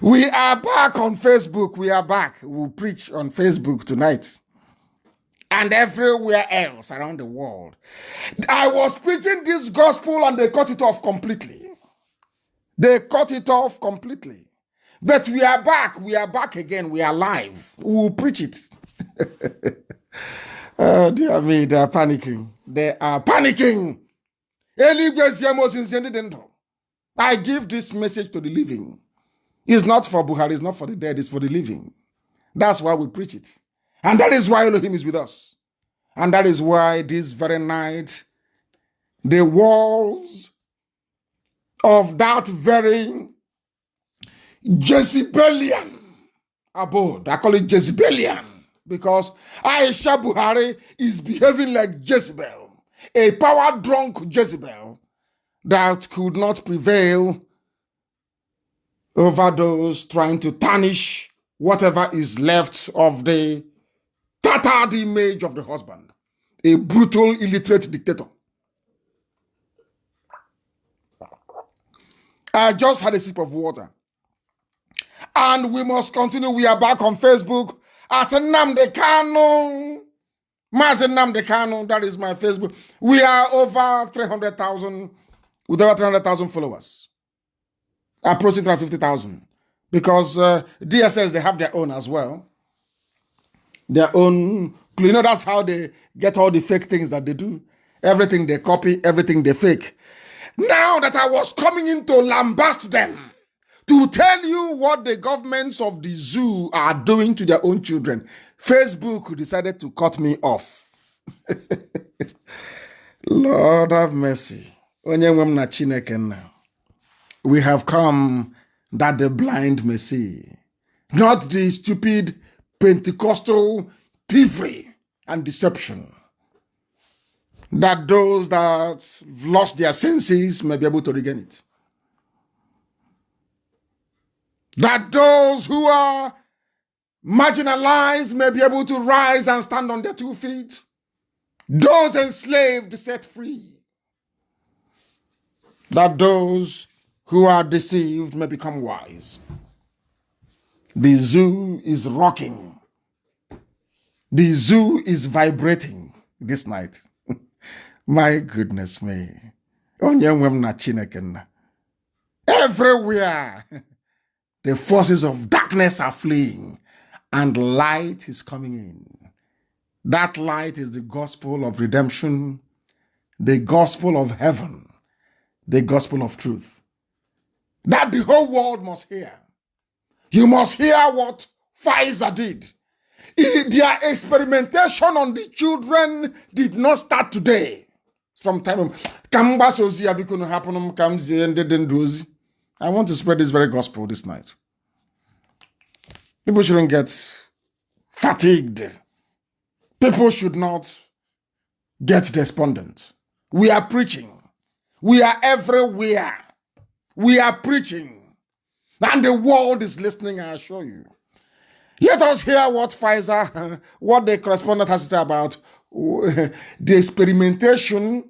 We are back on Facebook. We are back. We'll preach on Facebook tonight and everywhere else around the world. I was preaching this gospel and they cut it off completely. They cut it off completely. But we are back. We are back again. We are live. We'll preach it. Oh, dear me, they are panicking. They are panicking. I give this message to the living. It's not for Buhari, it's not for the dead, it's for the living. That's why we preach it. And that is why Elohim is with us. And that is why this very night, the walls of that very Jezebelian abode, I call it Jezebelian, because Aisha Buhari is behaving like Jezebel, a power-drunk Jezebel that could not prevail over those trying to tarnish whatever is left of the tattered image of the husband, a brutal, illiterate dictator. I just had a sip of water. And we must continue. We are back on Facebook at Nnamdi Kanu. Mazi Nnamdi Kanu, that is my Facebook. We are over 300,000, with over 300,000 followers. Approaching 350,000. Because DSS, they have their own as well. Their own, you know, that's how they get all the fake things that they do. Everything they copy, everything they fake. Now that I was coming in to lambast them, to tell you what the governments of the zoo are doing to their own children, Facebook decided to cut me off. Lord have mercy. We have come that the blind may see, not the stupid Pentecostal thievery and deception. That those that lost their senses may be able to regain it. That those who are marginalized may be able to rise and stand on their 2 feet. Those enslaved set free. That those who are deceived may become wise. The zoo is rocking. The zoo is vibrating this night. My goodness me. Everywhere, the forces of darkness are fleeing and light is coming in. That light is the gospel of redemption, the gospel of heaven, the gospel of truth. That the whole world must hear. You must hear what Pfizer did. Their experimentation on the children did not start today. From time, I want to spread this very gospel this night. People shouldn't get fatigued. People should not get despondent. We are preaching. We are everywhere. We are preaching. And the world is listening, I assure you. Let us hear what Pfizer, what the correspondent has to say about the experimentation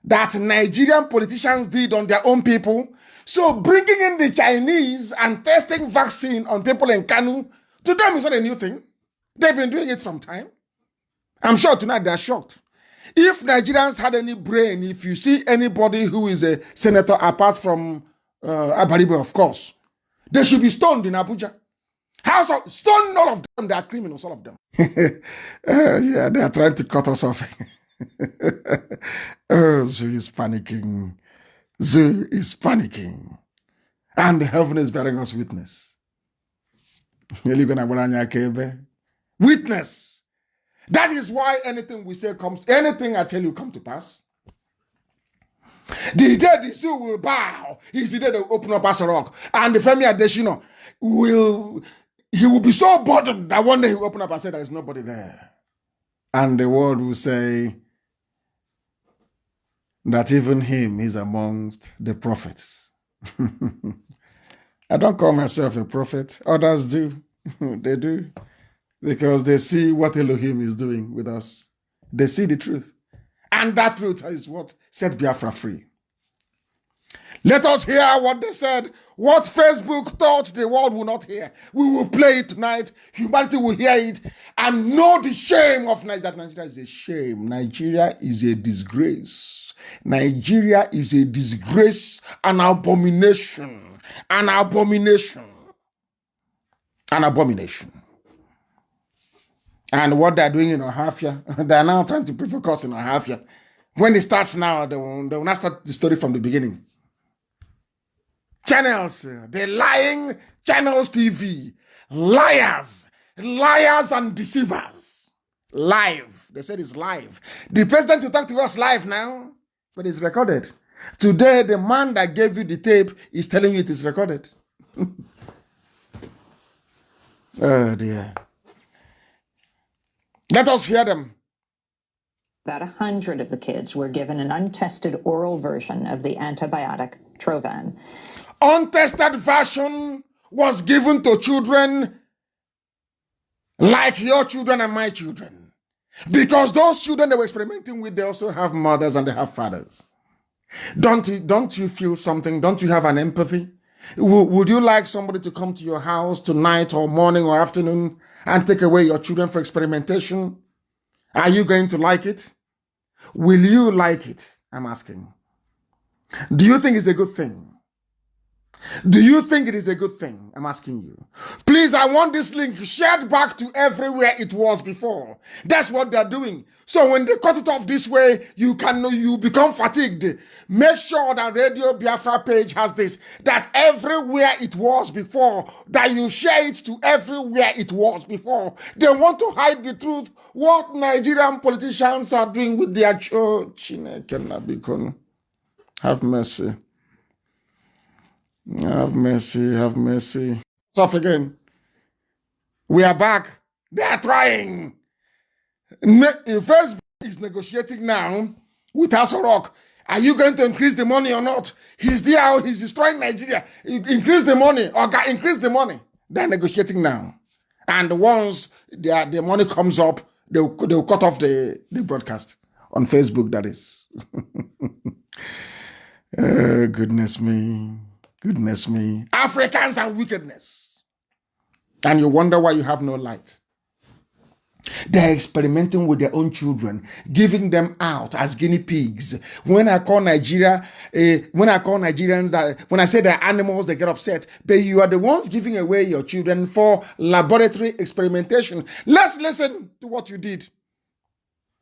that Nigerian politicians did on their own people. So bringing in the Chinese and testing vaccine on people in Kanu, to them is not a new thing. They've been doing it from time. I'm sure tonight they're shocked. If Nigerians had any brain, if you see anybody who is a senator apart from Abaribe, of course, they should be stoned in Abuja. Stone all of them, they are criminals, all of them. Yeah, they are trying to cut us off. Oh, Zoo is panicking. Zoo is panicking. And heaven is bearing us witness. Witness. That is why anything we say comes, anything I tell you come to pass. The day the zoo will bow is the day they will open up as a rock. And the Femi Adesina will be so burdened that one day he will open up and say there is nobody there. And the world will say that even him is amongst the prophets. I don't call myself a prophet. Others do. They do. Because they see what Elohim is doing with us. They see the truth. And that truth is what set Biafra free. Let us hear what they said, what Facebook thought the world will not hear. We will play it tonight. Humanity will hear it and know the shame of Nigeria. That Nigeria is a shame. Nigeria is a disgrace. Nigeria is a disgrace, an abomination, an abomination, an abomination. And what they're doing in Ohafia, they're now trying to provoke us in Ohafia. When it starts now, they will not start the story from the beginning. Channels, the lying channels TV, liars and deceivers. Live, they said it's live. The president will talk to us live now, but it's recorded. Today, the man that gave you the tape is telling you it is recorded. Oh dear. Let us hear them. About 100 of the kids were given an untested oral version of the antibiotic Trovan. Untested version was given to children like your children and my children. Because those children they were experimenting with, they also have mothers and they have fathers. Don't you feel something? Don't you have an empathy? Would you like somebody to come to your house tonight or morning or afternoon and take away your children for experimentation? Are you going to like it? Will you like it? I'm asking. Do you think it's a good thing? Do you think it is a good thing? I'm asking you. Please, I want this link shared back to everywhere it was before. That's what they're doing. So when they cut it off this way, you become fatigued. Make sure that Radio Biafra page has this, that everywhere it was before, that you share it to everywhere it was before. They want to hide the truth. What Nigerian politicians are doing with their church. Have mercy. Have mercy, have mercy. Off again. We are back. They are trying. Facebook is negotiating now with Asorok. Are you going to increase the money or not? He's there, he's destroying Nigeria. Increase the money, or increase the money. They're negotiating now. And once the money comes up, they'll cut off the broadcast on Facebook, that is. Goodness me. Goodness me. Africans and wickedness. And you wonder why you have no light. They're experimenting with their own children, giving them out as guinea pigs. When I call Nigerians, when I say they're animals, they get upset. But you are the ones giving away your children for laboratory experimentation. Let's listen to what you did.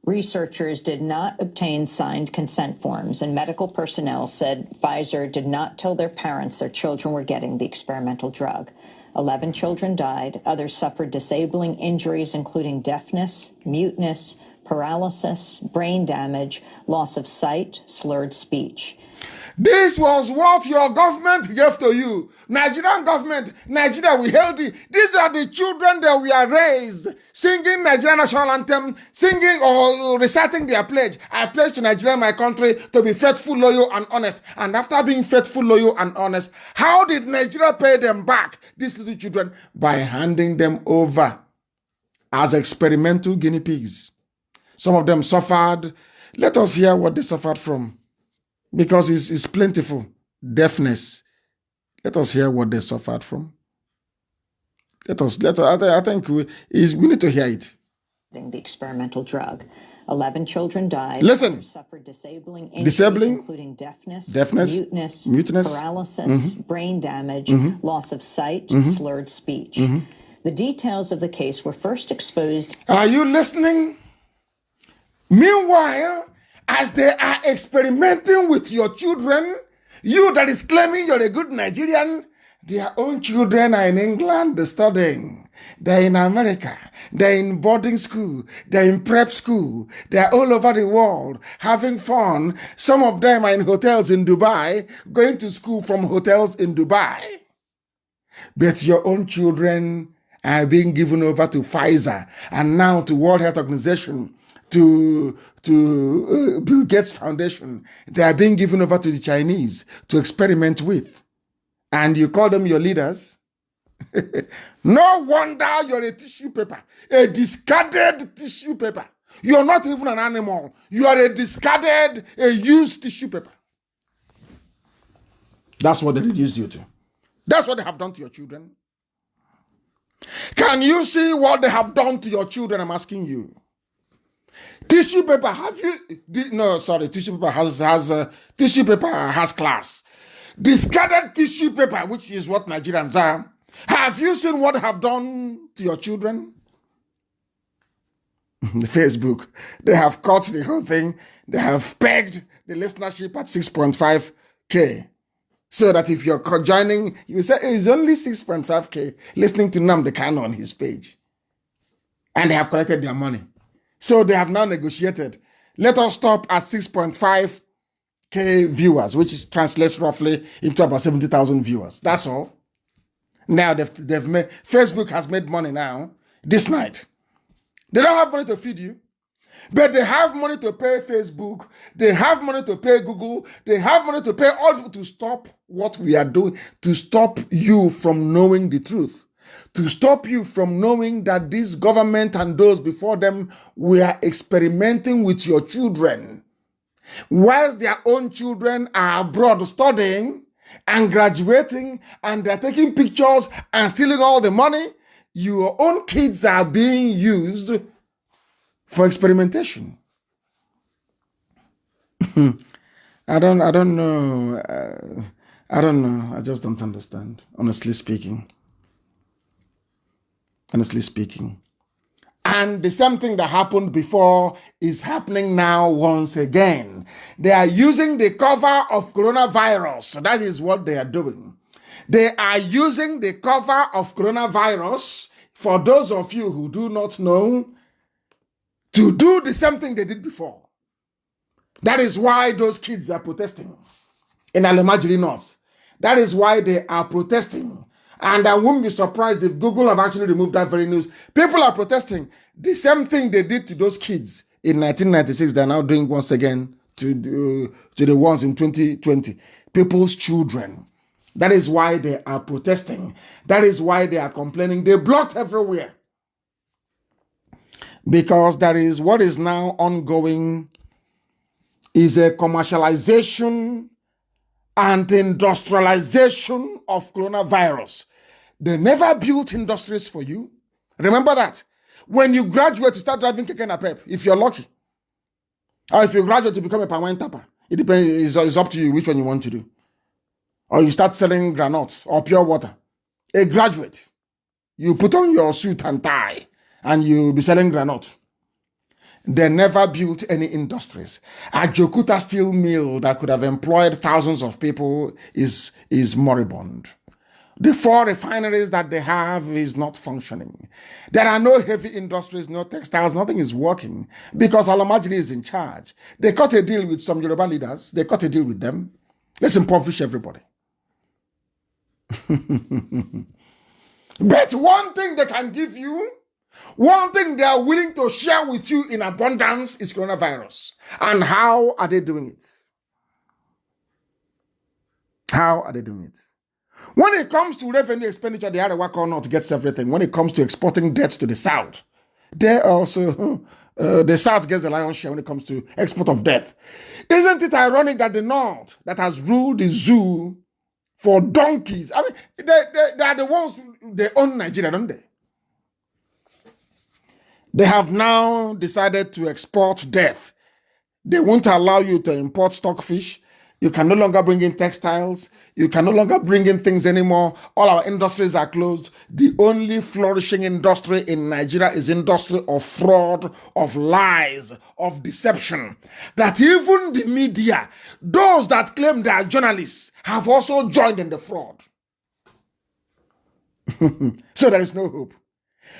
Researchers did not obtain signed consent forms, and medical personnel said Pfizer did not tell their parents their children were getting the experimental drug. 11 children died. Others suffered disabling injuries, including deafness, muteness, paralysis, brain damage, loss of sight, slurred speech. This was what your government gave to you. Nigerian government, Nigeria, we held it. These are the children that we are raised, singing Nigerian national anthem, singing or reciting their pledge. I pledge to Nigeria, my country, to be faithful, loyal, and honest. And after being faithful, loyal, and honest, how did Nigeria pay them back, these little children? By handing them over as experimental guinea pigs. Some of them suffered. Let us hear what they suffered from. Because it's plentiful. Deafness. Let us hear what they suffered from. I think we need to hear it. The experimental drug. 11 children died. Listen. Suffered disabling injuries, including deafness, muteness, paralysis, brain damage, loss of sight, slurred speech. The details of the case were first exposed. Are you listening? Meanwhile, as they are experimenting with your children, you that is claiming you're a good Nigerian, their own children are in England studying. They're in America. They're in boarding school. They're in prep school. They're all over the world having fun. Some of them are in hotels in Dubai, going to school from hotels in Dubai. But your own children are being given over to Pfizer and now to World Health Organization, to Bill Gates Foundation. They are being given over to the Chinese to experiment with. And you call them your leaders? No wonder you're a tissue paper, a discarded tissue paper. You're not even an animal. You are a discarded, a used tissue paper. That's what they reduced you to. That's what they have done to your children. Can you see what they have done to your children? I'm asking you. Tissue paper, have you? No, sorry, tissue paper has class. Discarded tissue paper, which is what Nigerians are. Have you seen what they have done to your children? Facebook, they have cut the whole thing. They have pegged the listenership at 6.5K. So that if you're joining, you say it's only 6.5K listening to Nnamdi Kanu on his page. And they have collected their money. So they have now negotiated. Let us stop at 6.5K viewers, which translates roughly into about 70,000 viewers. That's all. Now they've made, Facebook has made money now, this night. They don't have money to feed you, but they have money to pay Facebook. They have money to pay Google. They have money to pay all people to stop what we are doing, to stop you from knowing the truth, to stop you from knowing that this government and those before them were experimenting with your children. Whilst their own children are abroad studying and graduating and they're taking pictures and stealing all the money, your own kids are being used for experimentation. I don't know. I don't know. I just don't understand, honestly speaking. Honestly speaking. And the same thing that happened before is happening now once again. They are using the cover of coronavirus. So that is what they are doing. They are using the cover of coronavirus, for those of you who do not know, to do the same thing they did before. That is why those kids are protesting in Alemajiri North. That is why they are protesting. And I won't be surprised if Google have actually removed that very news. People are protesting. The same thing they did to those kids in 1996, they're now doing once again to the ones in 2020. People's children. That is why they are protesting. That is why they are complaining. They blocked everywhere. Because that is what is now ongoing is a commercialization and industrialization of coronavirus. They never built industries for you. Remember that. When you graduate, you start driving keke napep, if you're lucky. Or if you graduate to become a pawine tapper. It depends, it's up to you which one you want to do. Or you start selling granite or pure water. A graduate, you put on your suit and tie and you'll be selling granite. They never built any industries. A Jokuta steel mill that could have employed thousands of people is moribund. The 4 refineries that they have is not functioning. There are no heavy industries, no textiles, nothing is working because Alamajiri is in charge. They cut a deal with some Yoruba leaders. They cut a deal with them. Let's impoverish everybody. But one thing they can give you, one thing they are willing to share with you in abundance is coronavirus. And how are they doing it? How are they doing it? When it comes to revenue expenditure, they had to work on not to get everything. When it comes to exporting debt to the South, they also, the South gets the lion's share when it comes to export of debt. Isn't it ironic that the North that has ruled the zoo for donkeys, I mean, they are the ones, they own Nigeria, don't they? They have now decided to export death. They won't allow you to import stockfish. You can no longer bring in textiles. You can no longer bring in things anymore. All our industries are closed. The only flourishing industry in Nigeria is industry of fraud, of lies, of deception. That even the media, those that claim they are journalists, have also joined in the fraud. So there is no hope.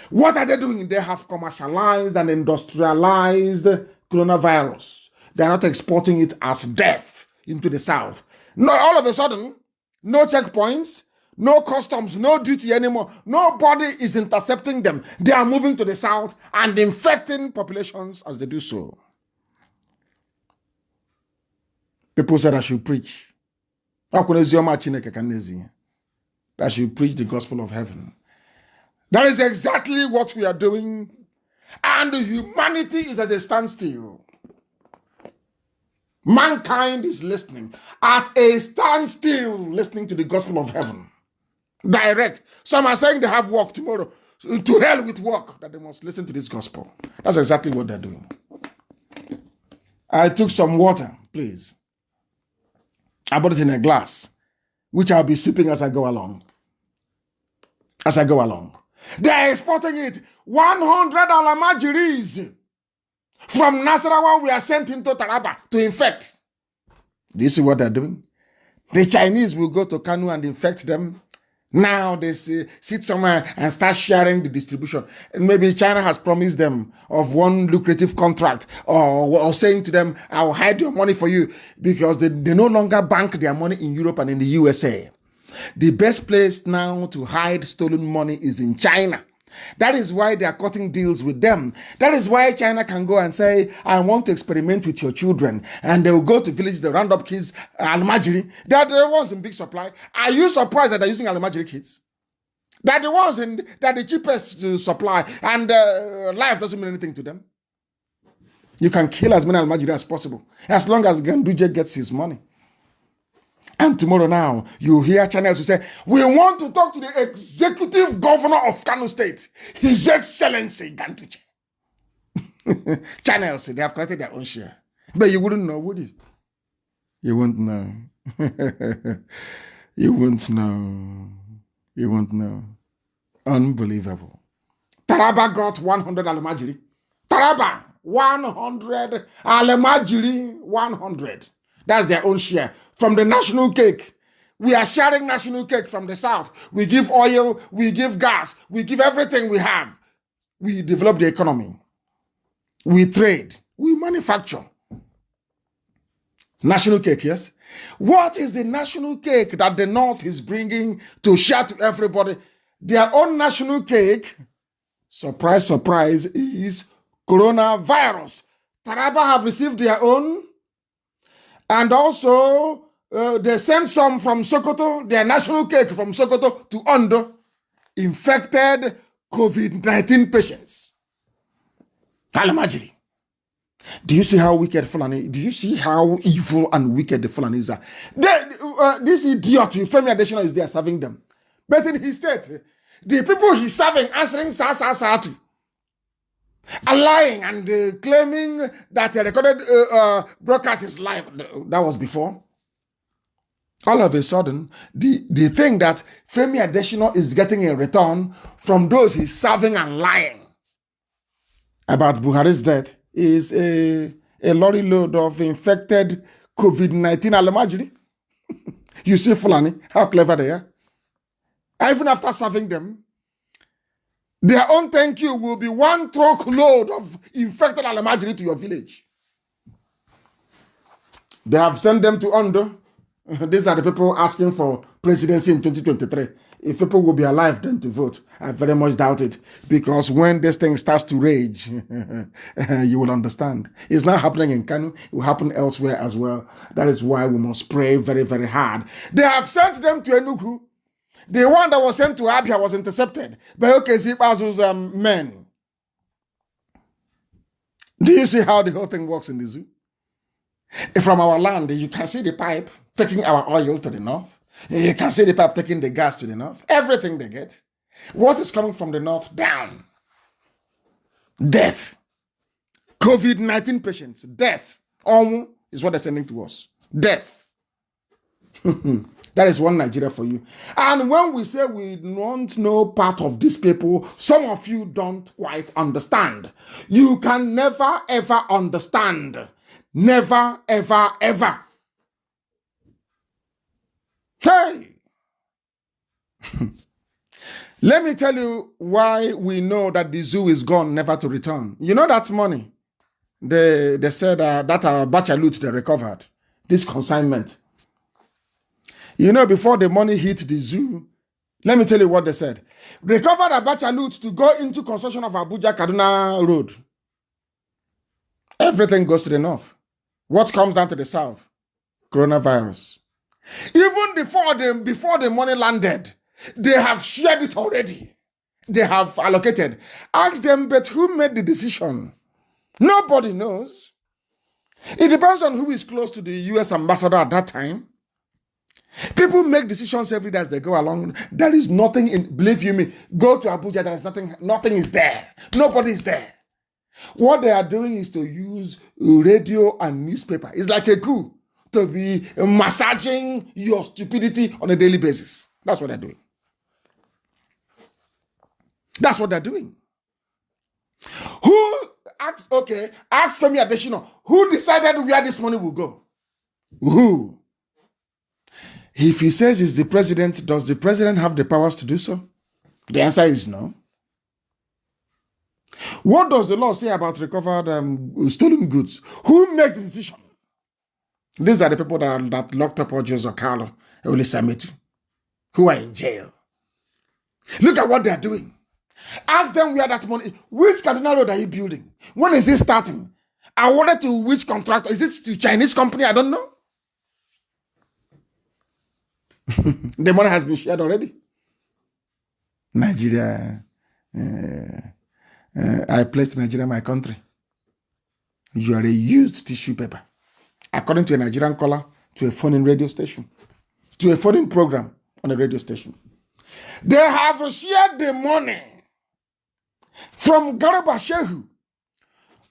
What are they doing? They have commercialized and industrialized coronavirus. They're not exporting it as death into the South. No, all of a sudden, no checkpoints, no customs, no duty anymore. Nobody is intercepting them. They are moving to the South and infecting populations as they do so. People said I should preach. That I should preach the gospel of heaven. That is exactly what we are doing. And humanity is at a standstill. Mankind is listening at a standstill, listening to the gospel of heaven. Direct. Some are saying they have work tomorrow. To hell with work, that they must listen to this gospel. That's exactly what they're doing. I took some water, please. I bought it in a glass, which I'll be sipping as I go along. As I go along. They're exporting it. 100 alamajiris from Nasarawa we are sent into Taraba to infect. Do you see what they're doing? The Chinese will go to Kanu and infect them. Now they sit somewhere and start sharing the distribution. And maybe China has promised them of one lucrative contract or saying to them, I'll hide your money for you, because they no longer bank their money in Europe and in the USA. The best place now to hide stolen money is in China. That is why they are cutting deals with them. That is why China can go and say, I want to experiment with your children. And they will go to villages, they round up kids, Almajiri. They are the ones in big supply. Are you surprised that they're using Almajiri kids? They're the ones that are the cheapest to supply, and life doesn't mean anything to them. You can kill as many Almajiri as possible, as long as Ganduje gets his money. And tomorrow now, you hear channels who say, we want to talk to the executive governor of Kano State, His Excellency Ganduje. Channels, they have created their own share. But you wouldn't know, would you? You wouldn't know. You wouldn't know. You won't know. Unbelievable. Taraba got 100 Almajiri. Taraba, 100 Almajiri, 100. That's their own share from the national cake. We are sharing national cake from the south. We give oil, we give gas, we give everything we have. We develop the economy. We trade, we manufacture. National cake, yes? What is the national cake that the north is bringing to share to everybody? Their own national cake, surprise, surprise, is coronavirus. Taraba have received their own. And also, they sent some from Sokoto, their national cake from Sokoto to Ondo, infected COVID-19 patients. Kalamajiri. Do you see how wicked Fulani? Do you see how evil and wicked the Fulanis are? This idiot, Femi Adesina, is there serving them. But in his state, the people he's serving, answering sa to, are lying and claiming that a recorded broadcast is live. That was before. All of a sudden, the thing that Femi Adesina is getting in return from those he's serving and lying about Buhari's death is a lorry load of infected COVID-19 Almajiri. You see Fulani, how clever they are. Even after serving them, their own thank you will be one truck load of infected Almajiri to your village. They have sent them to Ondo. These are the people asking for presidency in 2023. If people will be alive then to vote, I very much doubt it. Because when this thing starts to rage, you will understand. It's not happening in Kanu. It will happen elsewhere as well. That is why we must pray very, very hard. They have sent them to Enugu. The one that was sent to Abia was intercepted by Okezibazu's men. Do you see how the whole thing works in the zoo? From our land, you can see the pipe taking our oil to the north. You can see the pipe taking the gas to the north. Everything they get. What is coming from the north? Down. Death. COVID-19 patients. Death. Is what they're sending to us. Death. That is one Nigeria for you. And when we say we don't know part of these people, some of you don't quite understand. You can never, ever understand. Never, ever, ever. Hey! Let me tell you why we know that the zoo is gone, never to return. You know that money? They said that Abacha loot they recovered. This consignment. You know, before the money hit the zoo, let me tell you what they said. Recovered Abacha loot to go into construction of Abuja-Kaduna Road. Everything goes to the north. What comes down to the south? Coronavirus. Even before the money landed, they have shared it already. They have allocated. Ask them, but who made the decision? Nobody knows. It depends on who is close to the US ambassador at that time. People make decisions every day as they go along. There is nothing in, believe you me, go to Abuja, there is nothing is there. Nobody is there. What they are doing is to use radio and newspaper. It's like a coup to be massaging your stupidity on a daily basis. That's what they're doing. That's what they're doing. Who asked Femi Adesina, who decided where this money will go? Who? If he says he's the president, does the president have the powers to do so? The answer is no. What does the law say about recovered stolen goods? Who makes the decision? These are the people that locked up Ojo Carlo, Olisametu, who are in jail. Look at what they are doing. Ask them where that money, which cardinal road are you building? When is it starting? Awarded to which contractor? Is it to Chinese company? I don't know. The money has been shared already. Nigeria, I placed Nigeria my country. You are a used tissue paper. According to a Nigerian caller, to a phone-in radio station, to a phone-in program on a radio station. They have shared the money from Garba Shehu.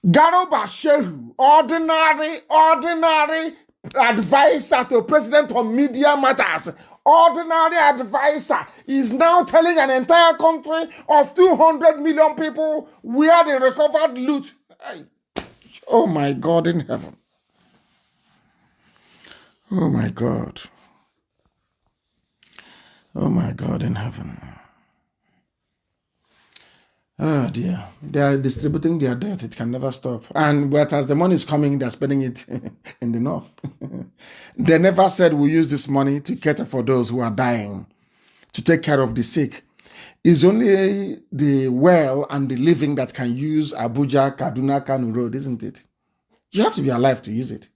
Garba Shehu, ordinary advisor to president on media matters, ordinary advisor, is now telling an entire country of 200 million people where they recovered loot. Oh my God in heaven. Oh my God. Oh my God in heaven. Oh dear. They are distributing their debt. It can never stop. And but as the money is coming, they're spending it in the north. They never said we'll use this money to cater for those who are dying, to take care of the sick. It's only the well and the living that can use Abuja, Kaduna, Kanu Road, isn't it? You have to be alive to use it.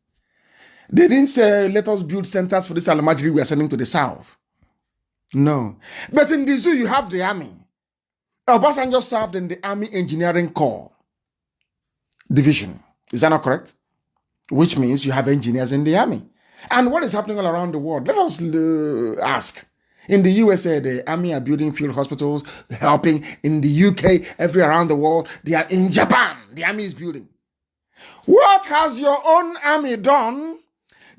They didn't say, let us build centers for this Alamajiri we are sending to the south. No. But in the zoo, you have the army. Obasanjo served in the Army Engineering Corps division. Is that not correct? Which means you have engineers in the army. And what is happening all around the world? Let us ask. In the USA, the army are building field hospitals, helping. In the UK, everywhere around the world. They are in Japan. The army is building. What has your own army done?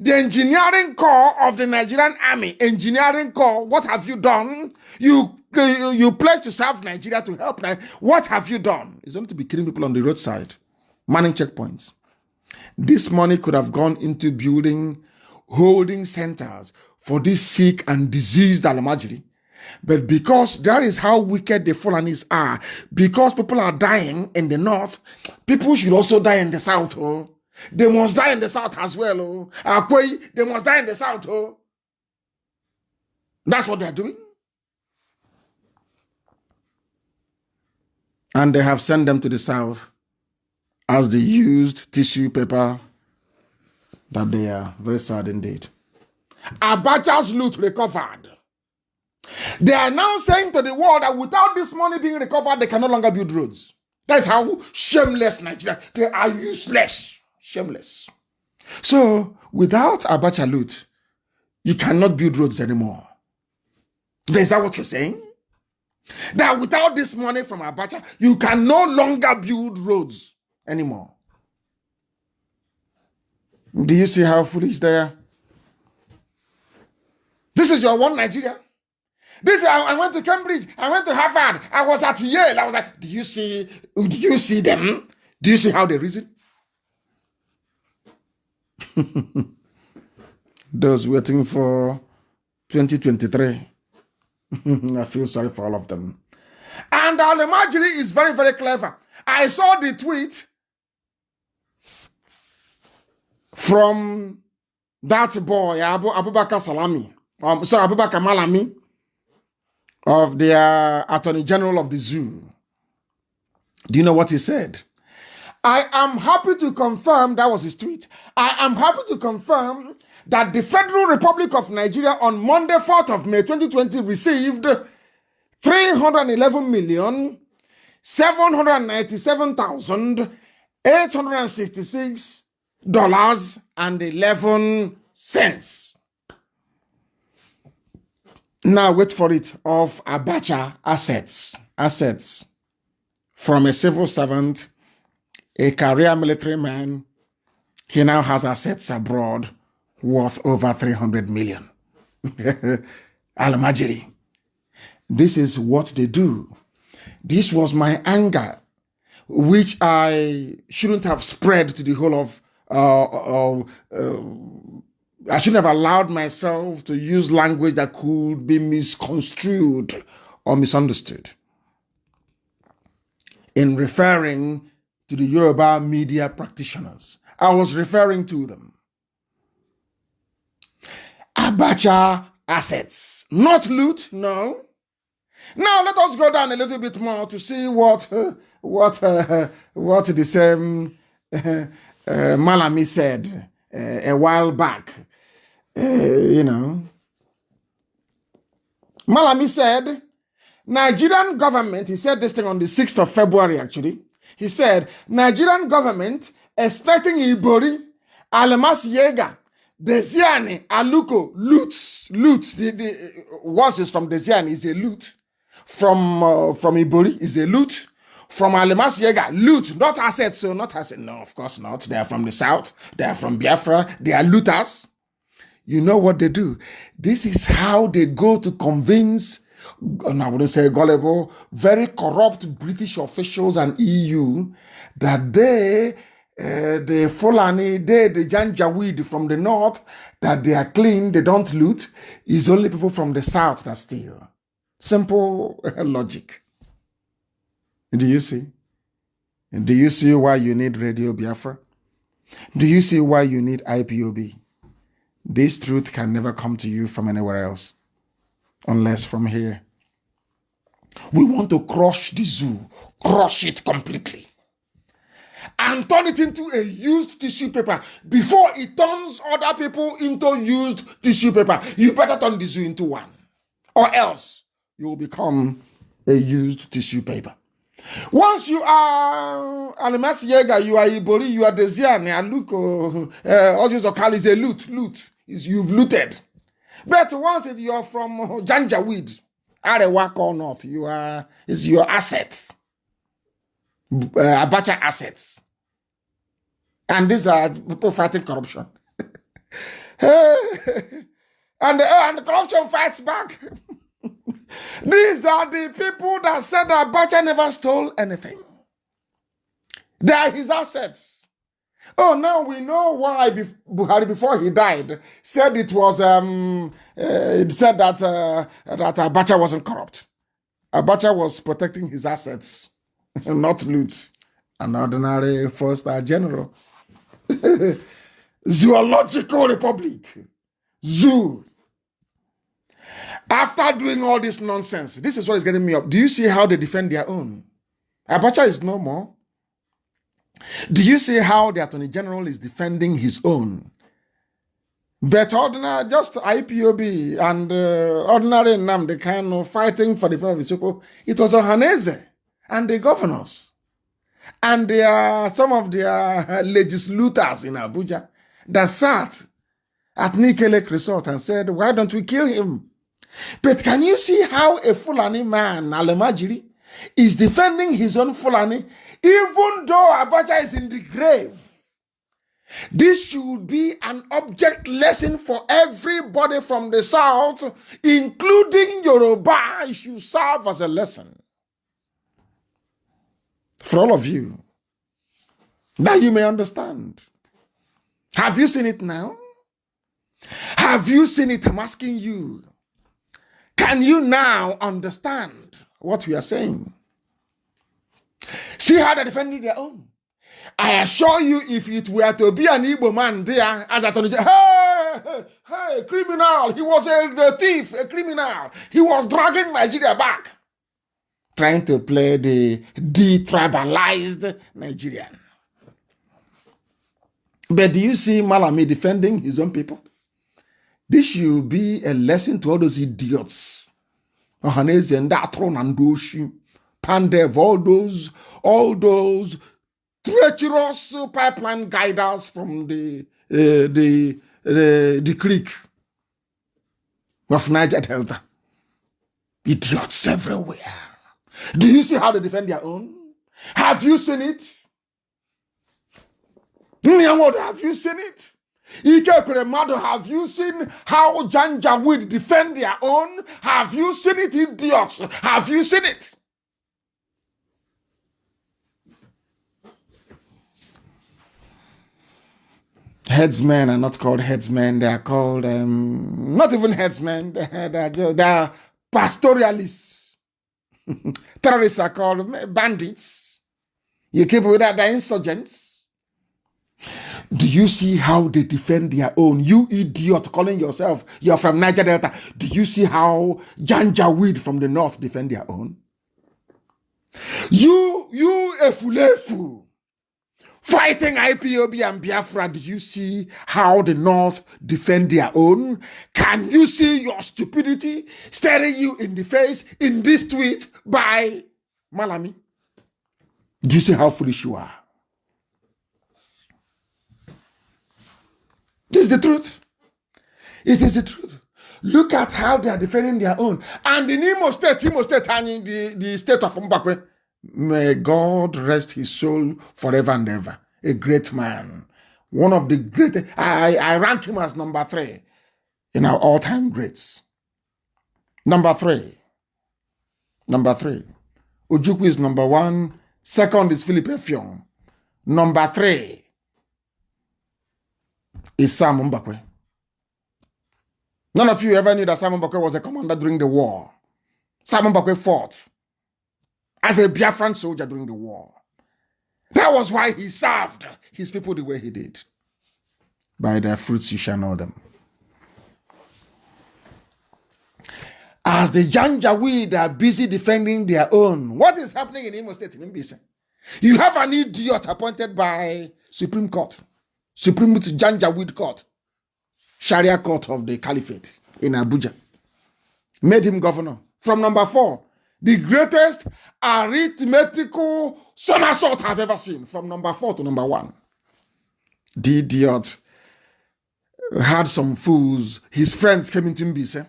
The engineering corps of the Nigerian army, engineering corps, what have you done? You pledged to serve Nigeria, to help Nigeria. What have you done? It's only to be killing people on the roadside, manning checkpoints. This money could have gone into building holding centers for this sick and diseased Alamajiri. But because that is how wicked the Fulanis are, because people are dying in the north, people should also die in the south. Oh. They must die in the south as well. Oh. Akwe, they must die in the south. Oh. That's what they're doing. And they have sent them to the south as the used tissue paper that they are. Very sad indeed. Abacha's loot recovered. They are now saying to the world that without this money being recovered, they can no longer build roads. That's how shameless Nigeria. They are useless. Shameless. So, without Abacha loot, you cannot build roads anymore. Is that what you're saying? That without this money from Abacha, you can no longer build roads anymore. Do you see how foolish they are? This is your one Nigeria. I went to Cambridge. I went to Harvard. I was at Yale. I was like, do you see them? Do you see how they reason? Those waiting for 2023. I feel sorry for all of them. And Alamajiri is very, very clever. I saw the tweet from that boy, Abubakar Salami. Abubakar Malami of the Attorney General of the Zoo. Do you know what he said? I am happy to confirm, that was his tweet, I am happy to confirm that the Federal Republic of Nigeria on Monday, 4th of May 2020 received 311,797,866 Now wait for it, of Abacha assets from a civil servant, a career military man. He now has assets abroad worth over 300 million. Al-Majiri. This is what they do. This was my anger, which I shouldn't have spread to the whole of I shouldn't have allowed myself to use language that could be misconstrued or misunderstood in referring to the Yoruba media practitioners. I was referring to them. Abacha assets, not loot, no. Now let us go down a little bit more to see what the same Malami said a while back. Malami said, Nigerian government, he said this thing on the 6th of February actually. He said, Nigerian government expecting Ibori, Alamas Yega, Desiani, Aluko, loot. The words is from Desiani is a loot. From Ibori is a loot. From Alamas Yega, loot, not assets, so not assets. No, of course not. They are from the south. They are from Biafra. They are looters. You know what they do? This is how they go to convince, and I wouldn't say gullible, very corrupt British officials and EU that the Fulani, the Janjaweed from the north, that they are clean, they don't loot, is only people from the south that steal. Simple logic. Do you see? Do you see why you need Radio Biafra? Do you see why you need IPOB? This truth can never come to you from anywhere else, unless from here. We want to crush the zoo, crush it completely, and turn it into a used tissue paper. Before it turns other people into used tissue paper, you better turn the zoo into one, or else you will become a used tissue paper. Once you are Alamas Yega, you are Ibori, you are Desiane, Aluko, all these Okali is a loot. You've looted. But once you are from Janjaweed, Arewa or North, it's your assets. Abacha assets. And these are people fighting corruption. and the corruption fights back. These are the people that said that Abacha never stole anything. They are his assets. Oh, now we know why Buhari, before he died, said it was, it said that Abacha wasn't corrupt. Abacha was protecting his assets, not loot. An ordinary four-star general. Zoological Republic. Zoo. After doing all this nonsense, this is what is getting me up. Do you see how they defend their own? Abacha is no more. Do you see how the Attorney General is defending his own? But ordinary, just IPOB and ordinary Nnamdi Kanu fighting for the freedom of his people, it was Ohaneze and the governors. And some of their legislators in Abuja that sat at Nikelek Resort and said, why don't we kill him? But can you see how a Fulani man, Alemajiri, is defending his own Fulani, even though Abacha is in the grave? This should be an object lesson for everybody from the south, including Yoruba. It should serve as a lesson for all of you, that you may understand. Have you seen it now? Have you seen it? I'm asking you. Can you now understand what we are saying? See how they're defending their own. I assure you, if it were to be an Igbo man there, as Attorney General, hey, criminal, he was a thief, a criminal. He was dragging Nigeria back, trying to play the detribalized Nigerian. But do you see Malami defending his own people? This should be a lesson to all those idiots. Ohaneze and Datron and Doshi, Pandev, all those treacherous pipeline guiders from the creek of Niger Delta. Idiots everywhere. Do you see how they defend their own? Have you seen it? Have you seen it? Ike Kuremado, have you seen how Janjaweed defend their own? Have you seen it, idiots? Have you seen it? Headsmen are not called headsmen. They are called, not even headsmen. They are pastoralists. Terrorists are called bandits. You keep with that, they're insurgents. Do you see how they defend their own? You idiot calling yourself, you're from Niger Delta. Do you see how Janjaweed from the north defend their own? You Efulefu fighting IPOB and Biafra. Do you see how the north defend their own? Can you see your stupidity staring you in the face in this tweet by Malami? Do you see how foolish you are? This is the truth. It is the truth. Look at how they are defending their own. And in Imo State, the state of Mbakwe, may God rest his soul forever and ever. A great man. One of the greatest. I rank him as number 3 in our all-time greats. Number 3. Ojukwu is number 1. Second is Philip Effiong. Number 3 is Sam Mbakwe. None of you ever knew that Sam Mbakwe was a commander during the war. Sam Mbakwe fought as a Biafran soldier during the war. That was why he served his people the way he did. By their fruits you shall know them. As the Janjaweed are busy defending their own, what is happening in Imo State? You have an idiot appointed by Supreme Court. Supreme Janjaweed Court, Sharia Court of the Caliphate in Abuja. Made him governor. From number 4, the greatest arithmetical somersault I've ever seen. From number 4 to number 1. The idiot had some fools. His friends came into Mbise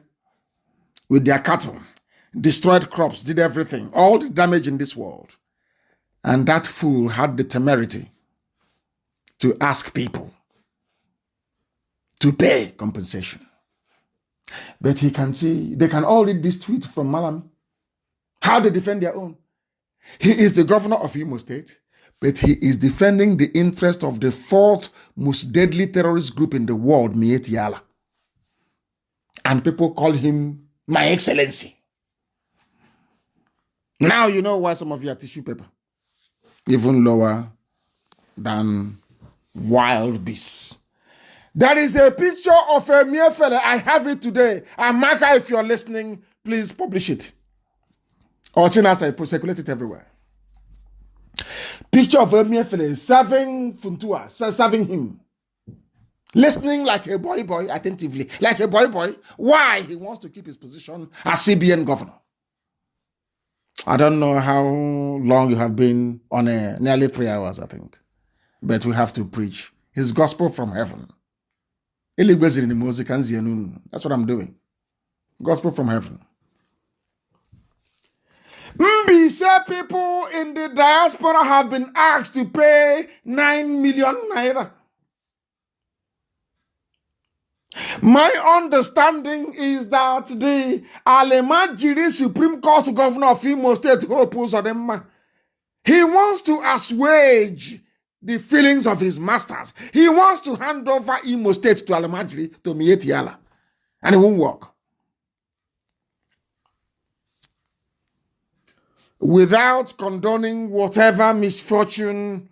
with their cattle, destroyed crops, did everything, all the damage in this world. And that fool had the temerity to ask people to pay compensation. But he can see, they can all read this tweet from Malami, how they defend their own. He is the governor of Imo State, but he is defending the interest of the 4th most deadly terrorist group in the world, Mieti Yala. And people call him My Excellency. Now you know why some of you are tissue paper. Even lower than wild beasts. There is a picture of a mere fella. I have it today. And Marka, if you're listening, please publish it. Or Chinas, I circulate it everywhere. Picture of a mere fella serving Funtua, serving him. Listening like a boy attentively. Like a boy. Why? He wants to keep his position as CBN governor. I don't know how long you have been on air. Nearly 3 hours, I think. But we have to preach his gospel from heaven. That's what I'm doing. Gospel from heaven. Mbise people in the diaspora have been asked to pay 9 million naira. My understanding is that the Alemajiri Supreme Court Governor of Imo State, he wants to assuage the feelings of his masters. He wants to hand over Imo State to Alemajiri, to Mieti Yala. And it won't work. Without condoning whatever misfortune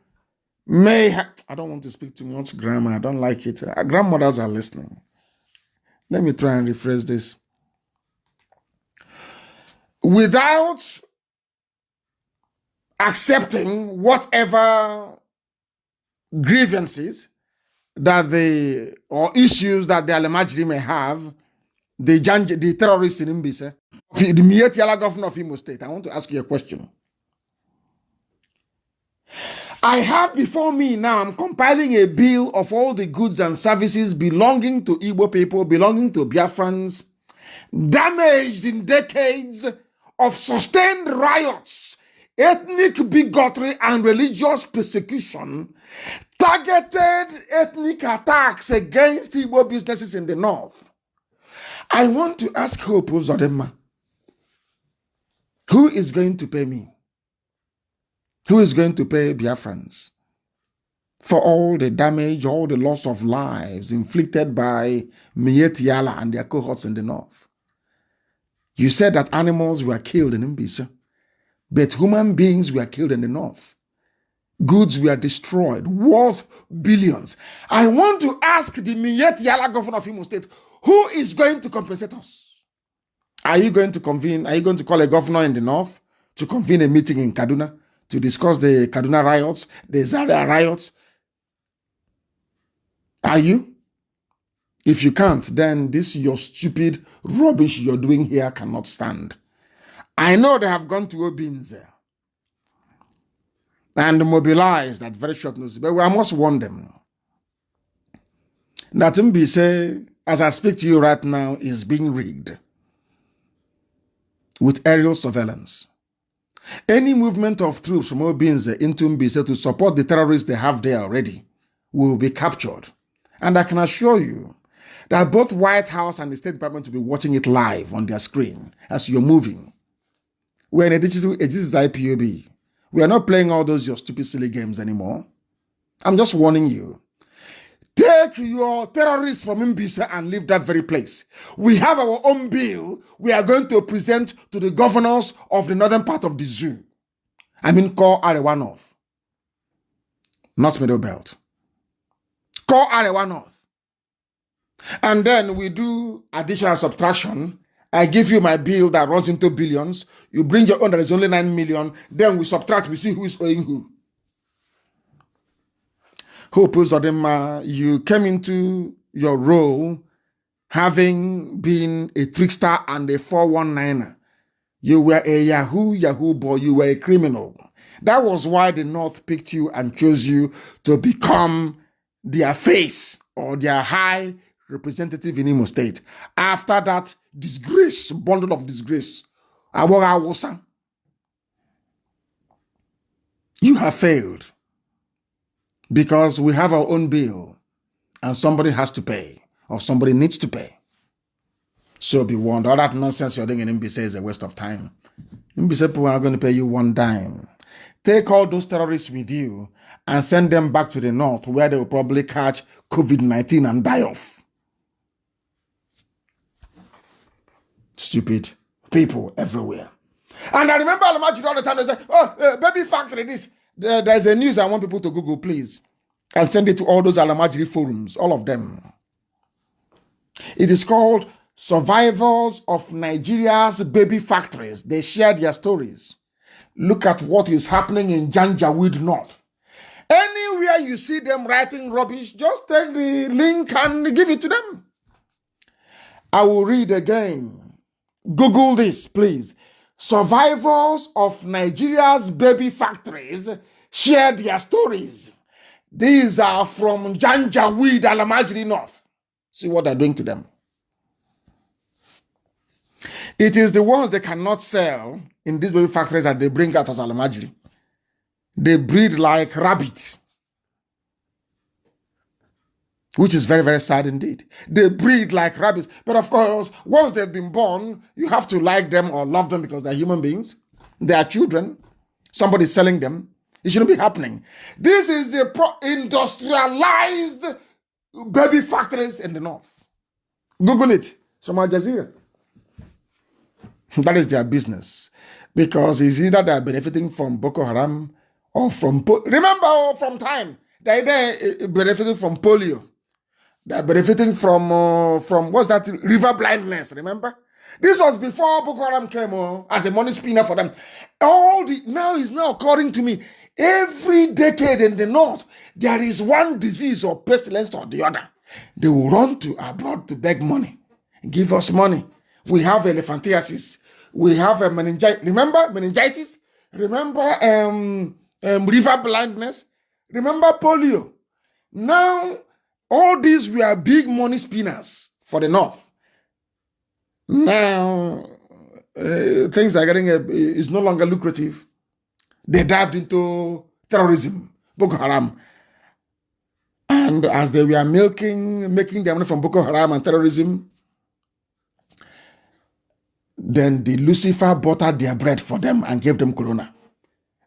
may have. I don't want to speak too much grammar. I don't like it. Our grandmothers are listening. Let me try and rephrase this. Without accepting whatever grievances that or issues that the Alemajiri may have, the terrorists in Mbise, the Mieti Yala governor of Imo State, I want to ask you a question. I have before me now, I'm compiling a bill of all the goods and services belonging to Igbo people, belonging to Biafrans, damaged in decades of sustained riots, ethnic bigotry, and religious persecution, targeted ethnic attacks against Igbo businesses in the north. I want to ask Hope Uzodinma, who is going to pay me? Who is going to pay Biafrans for all the damage, all the loss of lives inflicted by Miet Yala and their cohorts in the north? You said that animals were killed in Mbisa, but human beings were killed in the north. Goods were destroyed, worth billions. I want to ask the Miet Yala governor of Imo State, who is going to compensate us? Are you going to call a governor in the north to convene a meeting in Kaduna to discuss the Kaduna riots, the Zaria riots? Are you? If you can't, then this your stupid rubbish you're doing here cannot stand. I know they have gone to Obinze and mobilized at very short notice, but I must warn them that Mbise, as I speak to you right now, is being rigged with aerial surveillance. Any movement of troops from Obinze into Mbise to support the terrorists they have there already will be captured. And I can assure you that both White House and the State Department will be watching it live on their screen as you're moving. We're in this is IPOB. We are not playing all those your stupid silly games anymore. I'm just warning you. Take your terrorists from Mbise and leave that very place. We have our own bill we are going to present to the governors of the northern part of the zoo. I mean, call Arewa North, not Middle Belt. Call Arewa North. And then we do additional subtraction. I give you my bill that runs into billions. You bring your own that is only 9 million. Then we subtract, we see who is owing who. Hope Uzodinma, you came into your role having been a trickster and a 419er. You were a Yahoo boy. You were a criminal. That was why the North picked you and chose you to become their face or their high representative in Imo State. After that disgrace, bundle of disgrace, you have failed. Because we have our own bill and somebody has to pay or somebody needs to pay. So be warned. All that nonsense you're doing in Mbise is a waste of time. Mbise people are going to pay you one dime. Take all those terrorists with you and send them back to the north where they will probably catch COVID-19 and die off. Stupid people everywhere. And I remember Alamajiri all the time, they say, baby factory, this. There's a news I want people to Google, please. And send it to all those Alamajiri forums, all of them. It is called Survivors of Nigeria's Baby Factories. They share their stories. Look at what is happening in Janjaweed North. Anywhere you see them writing rubbish, just take the link and give it to them. I will read again. Google this, please. Survivors of Nigeria's baby factories share their stories. These are from Janjaweed, Alamajiri North. See what they're doing to them. It is the ones they cannot sell in these baby factories that they bring out as Alamajiri. They breed like rabbit, which is very, very sad indeed. They breed like rabbits. But of course, once they've been born, you have to like them or love them because they're human beings. They are children. Somebody's selling them. It shouldn't be happening. This is the industrialized baby factories in the north. Google it. From Al Jazeera. That is their business. Because it's either they're benefiting from Boko Haram or from... Remember, from time, they're benefiting from polio. They're benefiting from what's that? River blindness, remember? This was before Boko Haram came as a money spinner for them. Now is now occurring to me. Every decade in the north, there is one disease or pestilence or the other. They will run to abroad to beg money. Give us money. We have elephantiasis. We have meningitis. Remember meningitis? Remember river blindness? Remember polio? Now, all these were big money spinners for the North. Now, things are getting, is no longer lucrative. They dived into terrorism, Boko Haram. And as they were making their money from Boko Haram and terrorism, then the Lucifer buttered their bread for them and gave them corona.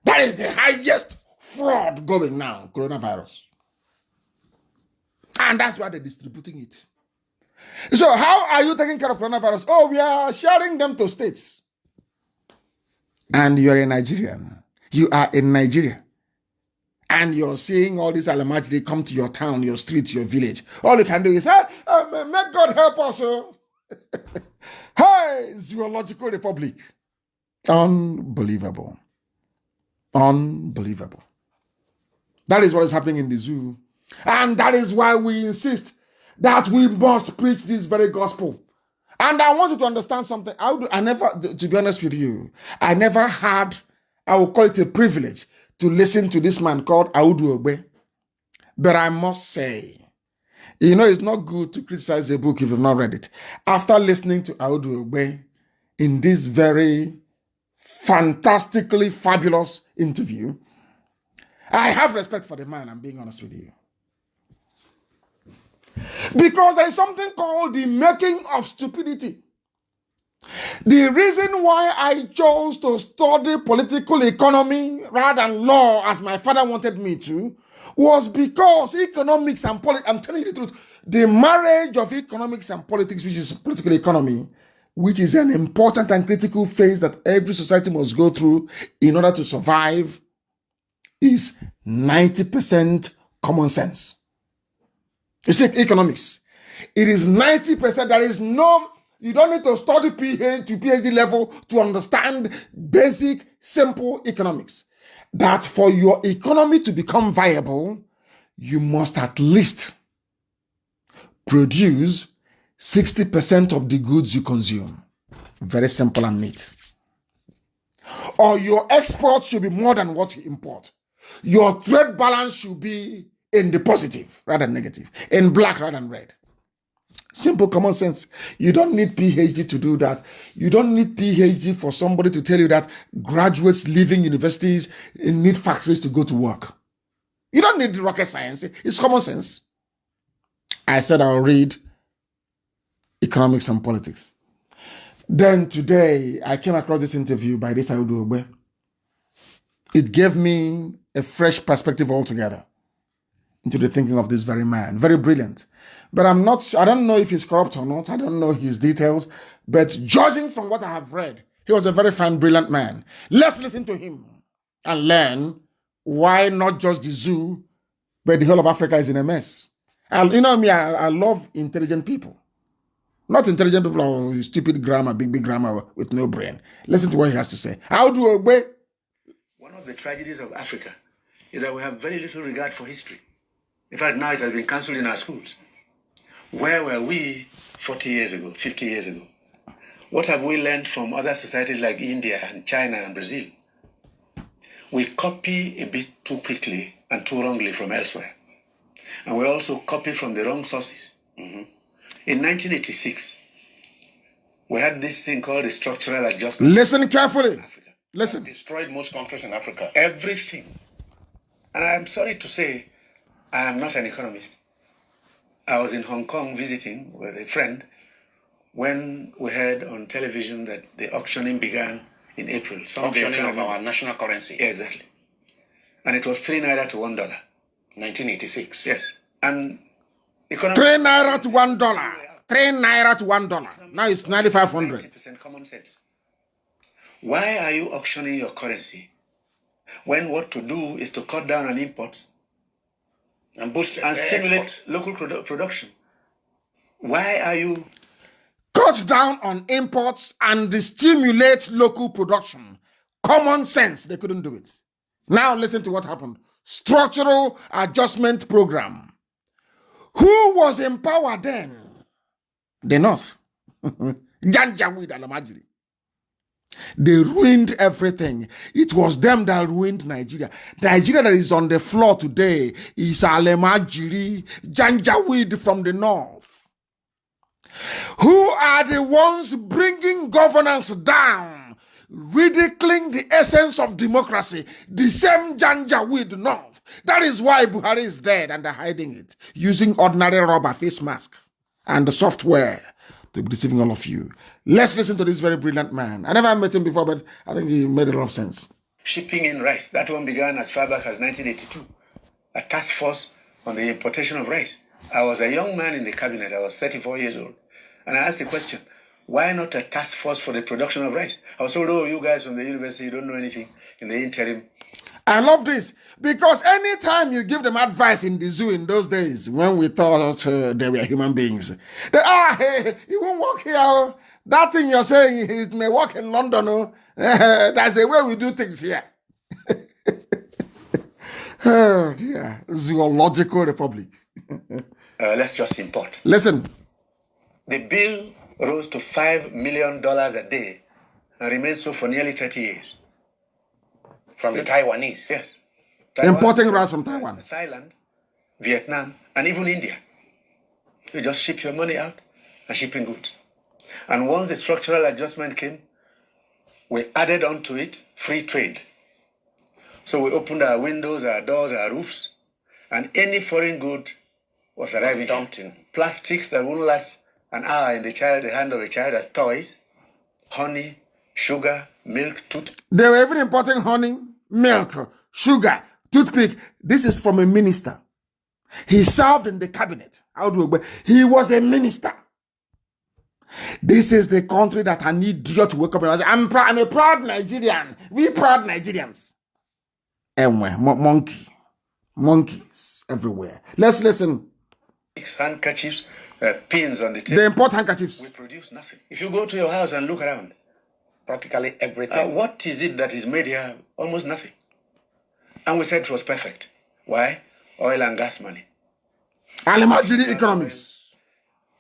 That is the highest fraud going now, coronavirus. And that's why they're distributing it. So how are you taking care of coronavirus? Oh, we are sharing them to states. And you're a Nigerian. You are in Nigeria. And you're seeing all these alamajiri come to your town, your street, your village. All you can do is, make God help us. Oh. Hey, Zoological Republic. Unbelievable. Unbelievable. That is what is happening in the zoo. And that is why we insist that we must preach this very gospel. And I want you to understand something. I never, to be honest with you, I never had, I will call it a privilege, to listen to this man called Audu Ogbe. But I must say, you know, it's not good to criticize a book if you've not read it. After listening to Audu Ogbe in this very fantastically fabulous interview, I have respect for the man, I'm being honest with you. Because there is something called the making of stupidity. The reason why I chose to study political economy rather than law as my father wanted me to was because economics and politics, I'm telling you the truth, the marriage of economics and politics, which is political economy, which is an important and critical phase that every society must go through in order to survive, is 90% common sense. You see, economics, it is 90%. There is no, you don't need to study PhD level to understand basic, simple economics. That for your economy to become viable, you must at least produce 60% of the goods you consume. Very simple and neat. Or your export should be more than what you import. Your trade balance should be in the positive rather than negative, in black rather than red. Simple common sense. You don't need PhD to do that. You don't need PhD for somebody to tell you that graduates leaving universities need factories to go to work. You don't need rocket science. It's common sense. I said I'll read economics and politics. Then today, I came across this interview by this Audu Ogbe. It gave me a fresh perspective altogether into the thinking of this very man. Very brilliant. But I don't know if he's corrupt or not. I don't know his details. But judging from what I have read, he was a very fine, brilliant man. Let's listen to him and learn why not just the zoo, but the whole of Africa is in a mess. You know me, I love intelligent people. Not intelligent people or stupid grammar, big grammar with no brain. Listen to what he has to say. Audu Ogbe. One of the tragedies of Africa is that we have very little regard for history. In fact, now it has been cancelled in our schools. Where were we 40 years ago, 50 years ago? What have we learned from other societies like India and China and Brazil? We copy a bit too quickly and too wrongly from elsewhere. And we also copy from the wrong sources. In 1986, we had this thing called the structural adjustment. Listen carefully. In Africa. Listen. That destroyed most countries in Africa. Everything. And I'm sorry to say, I am not an economist. I was in Hong Kong visiting with a friend when we heard on television that the auctioning began in April. Auctioning of our national currency. Yeah, exactly. And it was 3 naira to $1. 1986. Yes. And 3 naira to $1. 3 naira to $1. Now it's 9,500. 90% common sense. Why are you auctioning your currency when what to do is to cut down on imports And boost and stimulate export. local production? Why are you... Cut down on imports and stimulate local production. Common sense, they couldn't do it. Now listen to what happened. Structural adjustment program. Who was in power then? The North. Janjaweed Alamajiri. They ruined everything. It was them that ruined Nigeria. Nigeria that is on the floor today is Alemajiri, Janjaweed from the north. Who are the ones bringing governance down, ridiculing the essence of democracy? The same Janjaweed north. That is why Buhari is dead and they're hiding it, using ordinary rubber face mask and the software to be deceiving all of you. Let's listen to this very brilliant man. I never met him before, but I think he made a lot of sense. Shipping in rice. That one began as far back as 1982. A task force on the importation of rice. I was a young man in the cabinet. I was 34 years old. And I asked the question, why not a task force for the production of rice? I was told, oh, you guys from the university, you don't know anything in the interim. I love this because anytime you give them advice in the zoo in those days, when we thought they were human beings, hey, it won't work here. That thing you're saying, it may work in London. Oh. That's the way we do things here. Oh, dear. Zoological Republic. Let's just import. Listen. The bill rose to $5 million a day and remained so for nearly 30 years. From the Taiwanese? Yes. Taiwan, importing rice from Taiwan. Thailand, Vietnam, and even India. You just ship your money out and shipping goods. And once the structural adjustment came, we added onto it free trade. So we opened our windows, our doors, our roofs, and any foreign good was arriving. Dumped in. Plastics that wouldn't last an hour in the hand of a child as toys, honey, sugar, milk, tooth. They were even importing honey, milk, sugar, toothpick. This is from a minister. He served in the cabinet. He was a minister. This is the country that I need you to wake up and say, I'm a proud Nigerian. We proud Nigerians. Anyway, monkeys everywhere. Let's listen. Handkerchiefs, pins on the table. They import handkerchiefs. We produce nothing. If you go to your house and look around, Practically everything. what is it that is made here? Almost nothing. And we said it was perfect. Why? Oil and gas money. Alimajiri economics.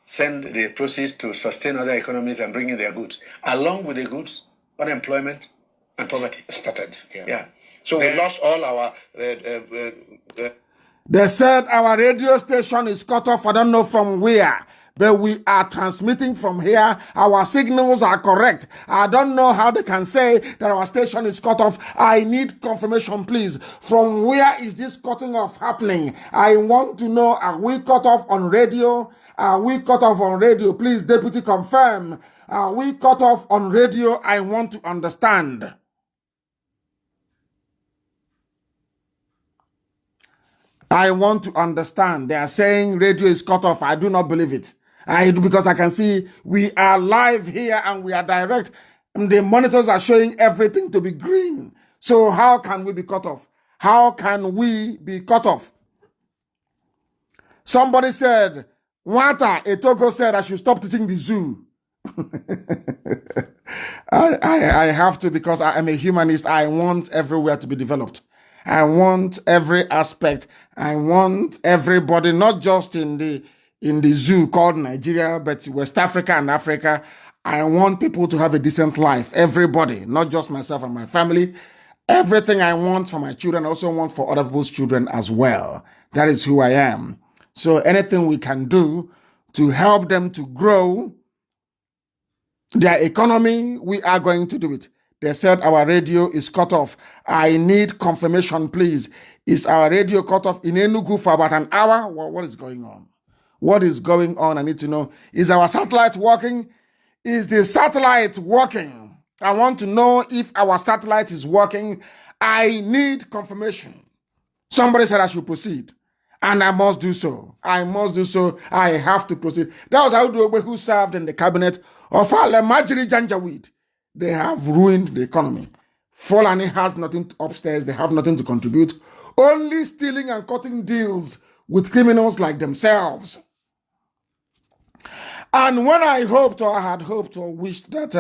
Send the proceeds to sustain other economies and bring in their goods. Along with the goods, unemployment and poverty Started. Yeah. So we lost all our... They said our radio station is cut off. I don't know from where, but we are transmitting from here. Our signals are correct. I don't know how they can say that our station is cut off. I need confirmation, please. From where is this cutting off happening? I want to know, are we cut off on radio? Are we cut off on radio? Please, Deputy, confirm. Are we cut off on radio? I want to understand. I want to understand. They are saying radio is cut off. I do not believe it. Because I can see we are live here and we are direct. And the monitors are showing everything to be green. So how can we be cut off? How can we be cut off? Somebody said, Wata Etoko said I should stop teaching the zoo. I have to, because I am a humanist. I want everywhere to be developed. I want every aspect. I want everybody, not just in the zoo called Nigeria, but West Africa and Africa. I want people to have a decent life. Everybody, not just myself and my family. Everything I want for my children, I also want for other people's children as well. That is who I am. So anything we can do to help them to grow their economy, we are going to do it. They said our radio is cut off. I need confirmation, please. Is our radio cut off in Enugu for about an hour? What is going on? What is going on? I need to know. Is our satellite working? Is the satellite working? I want to know if our satellite is working. I need confirmation. Somebody said I should proceed. And I must do so. I must do so. I have to proceed. That was Audu who served in the cabinet of Alemajiri Janjaweed. They have ruined the economy. Fulani has nothing upstairs. They have nothing to contribute. Only stealing and cutting deals with criminals like themselves. And when I had hoped or wished that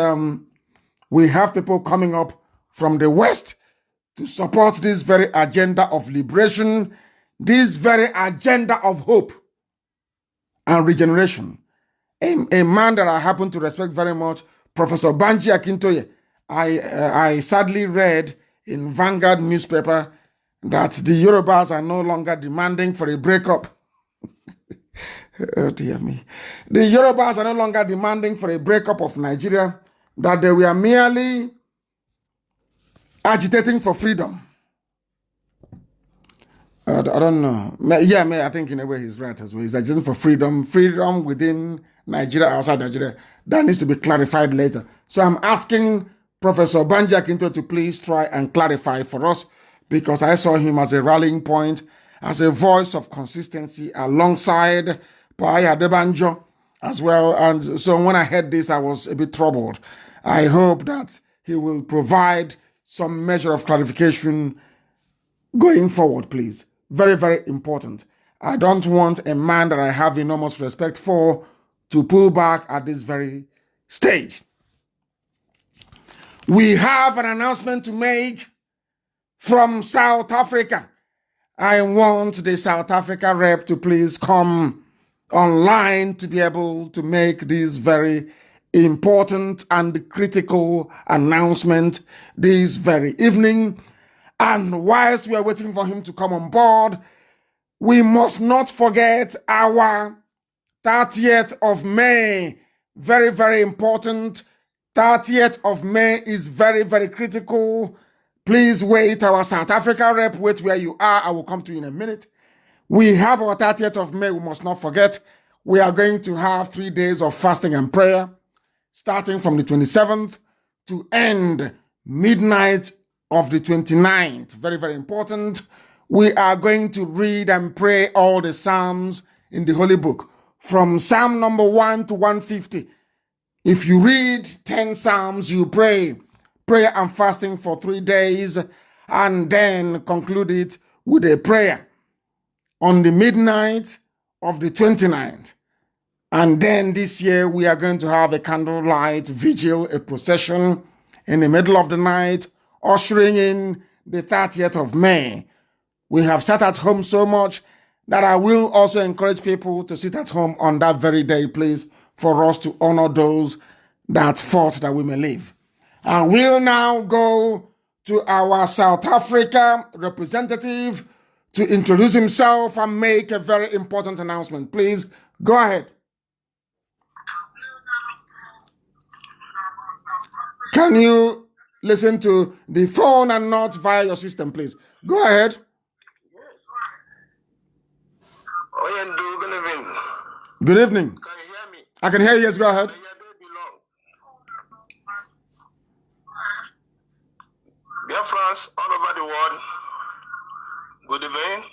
we have people coming up from the West to support this very agenda of liberation, this very agenda of hope and regeneration. A man that I happen to respect very much, Professor Banji Akintoye, I sadly read in Vanguard newspaper that the Yorubas are no longer demanding for a breakup. Oh dear me. The Yorubas are no longer demanding for a breakup of Nigeria, that they were merely agitating for freedom. I don't know. Yeah, I think in a way he's right as well. He's agitating for freedom within Nigeria, outside Nigeria. That needs to be clarified later. So I'm asking Professor Banji Akintoye to please try and clarify for us, because I saw him as a rallying point, as a voice of consistency alongside Paya Debanjo as well. And so when I heard this, I was a bit troubled. I hope that he will provide some measure of clarification going forward, please. Very, very important. I don't want a man that I have enormous respect for to pull back at this very stage. We have an announcement to make from South Africa. I want the South Africa rep to please come online to be able to make this very important and critical announcement this very evening. And whilst we are waiting for him to come on board, we must not forget our 30th of May. Very, very important. 30th of May is very, very critical. Please wait. Our South Africa rep, wait where you are. I will come to you in a minute. We have our 30th of May. We must not forget. We are going to have 3 days of fasting and prayer, starting from the 27th to end midnight of the 29th. Very, very important. We are going to read and pray all the Psalms in the Holy Book, from Psalm number 1 to 150. If you read 10 Psalms, you pray prayer and fasting for 3 days, and then conclude it with a prayer on the midnight of the 29th. And then this year, we are going to have a candlelight vigil, a procession in the middle of the night, ushering in the 30th of May. We have sat at home so much that I will also encourage people to sit at home on that very day, please, for us to honor those that fought that we may live. I will now go to our South Africa representative to introduce himself and make a very important announcement. Please, go ahead. Can you listen to the phone and not via your system, please? Go ahead. Good evening. Good evening. Can you hear me? I can hear you. Yes, go ahead. Dear friends all over the world, good evening,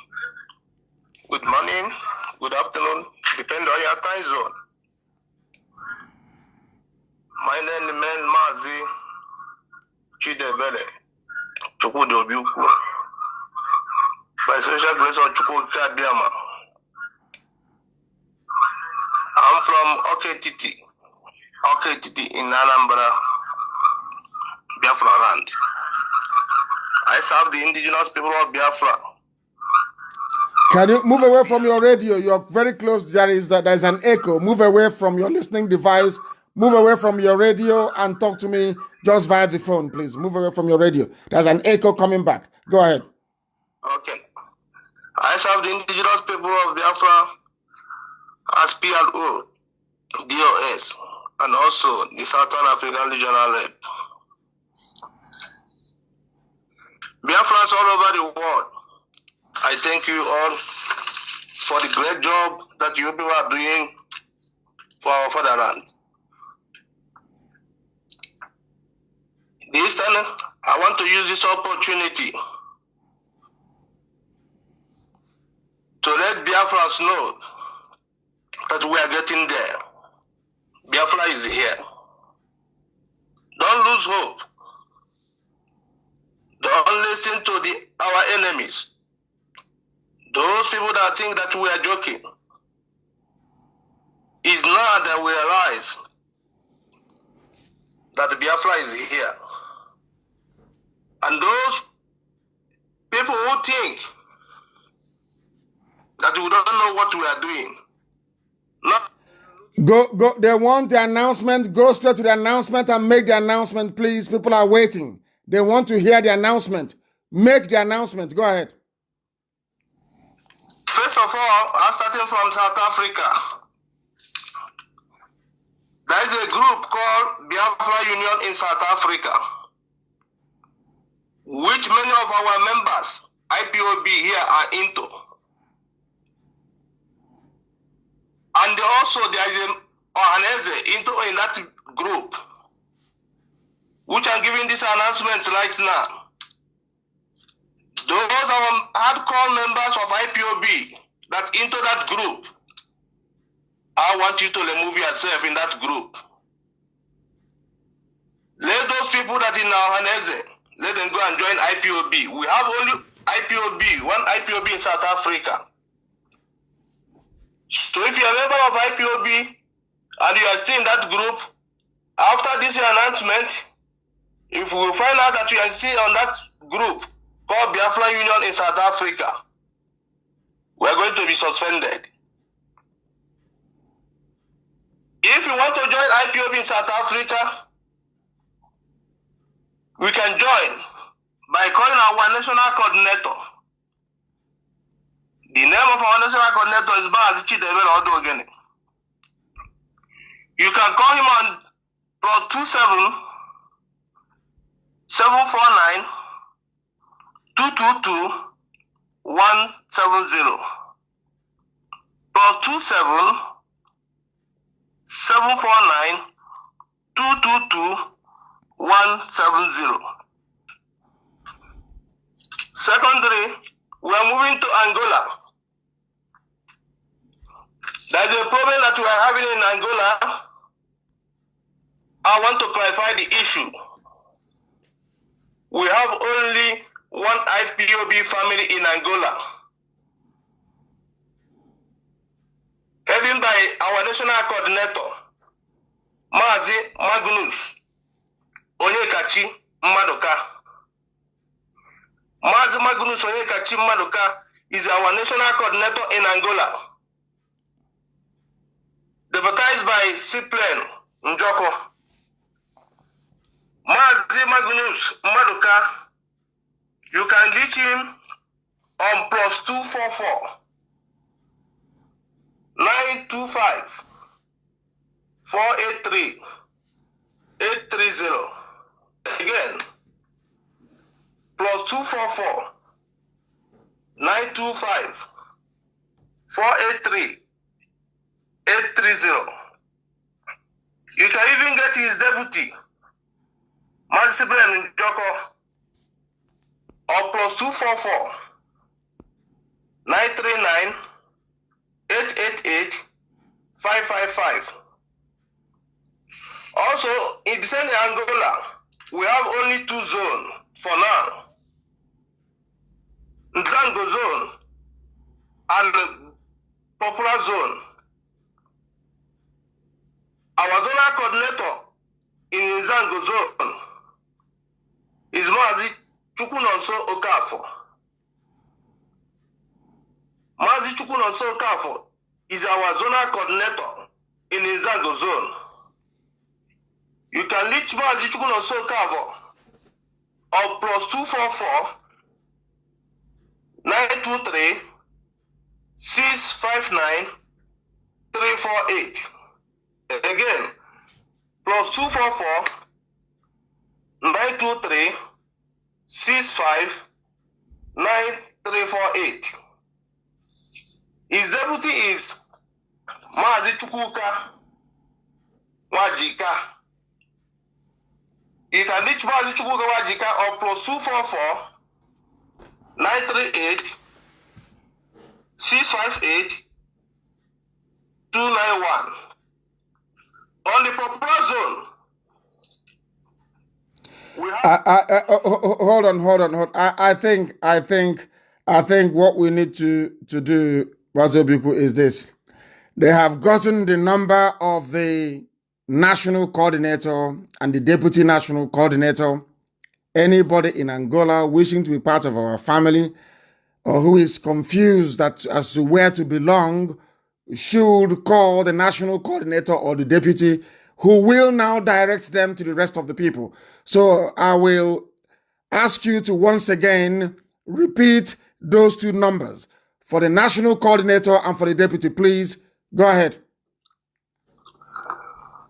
good morning, good afternoon, depending on your time zone. My name is Mazi Nnamdi Kanu. By special grace of Chukwu, I'm from Oketiti in Anambra, Biafra land. I serve the indigenous people of Biafra. Can you move away from your radio? You're very close. There is an echo. Move away from your listening device. Move away from your radio and talk to me just via the phone, please. Move away from your radio. There's an echo coming back. Go ahead. Okay. I serve the indigenous people of Biafra as PLO, DOS, and also the Southern African Regional Rep. Biafrans all over the world, I thank you all for the great job that you people are doing for our fatherland. This time, I want to use this opportunity to let Biafrans know that we are getting there. Biafra is here. Don't lose hope. Don't listen to our enemies. Those people that think that we are joking. It's now that we realize that Biafra is here. And those people who think that we don't know what we are doing. Go. They want the announcement. Go straight to the announcement and make the announcement, please. People are waiting. They want to hear the announcement. Make the announcement. Go ahead. First of all, I'm starting from South Africa. There is a group called Biafra Union in South Africa, which many of our members, IPOB here, are into. And also there is an Ohaneze in that group, which I'm giving this announcement right now. Those are hardcore members of IPOB that into that group. I want you to remove yourself in that group. Let those people that in Ohaneze, let them go and join IPOB. We have only IPOB, one IPOB in South Africa. So if you're a member of IPOB and you are still in that group, after this announcement, if we find out that you are still on that group called Biafra Union in South Africa, we are going to be suspended. If you want to join IPOB in South Africa, we can join by calling our national coordinator. The name of our national coordinator is Mazi Nnamdi Kanu. You can call him on +27 749 222 170. +27 749 222 170. Secondly, we are moving to Angola. There's a problem that we are having in Angola. I want to clarify the issue. We have only one IPOB family in Angola, headed by our national coordinator, Mazi Nnamdi Kanu. Is our national coordinator in Angola, deputized by Cyprian Njoko. Mazi Nnamdi, you can reach him on +244 925 483 830. Again, +244 925 483 830. You can even get his deputy, Mazi Njoko, or +244 939 888 555. Also, in the same Angola, we have only 2 zones for now. Nzango zone and Popular zone. Our zonal coordinator in Nzango zone is Mazi Okafor. Mazi Okafor is our zonal coordinator in Nzango zone. You can reach Mazi Okafor on +244 923 659 348. Again, +244 923 65 9348. His deputy is Mazi Wajika. You can reach Mazi Wajika on +244 938 658 291. On the Popular zone, we have. Hold on. I think what we need to do, Wazobiku, is this. They have gotten the number of the national coordinator and the deputy national coordinator. Anybody in Angola wishing to be part of our family or who is confused as to where to belong, should call the national coordinator or the deputy, who will now direct them to the rest of the people. So I will ask you to once again repeat those two numbers for the national coordinator and for the deputy. Please go ahead.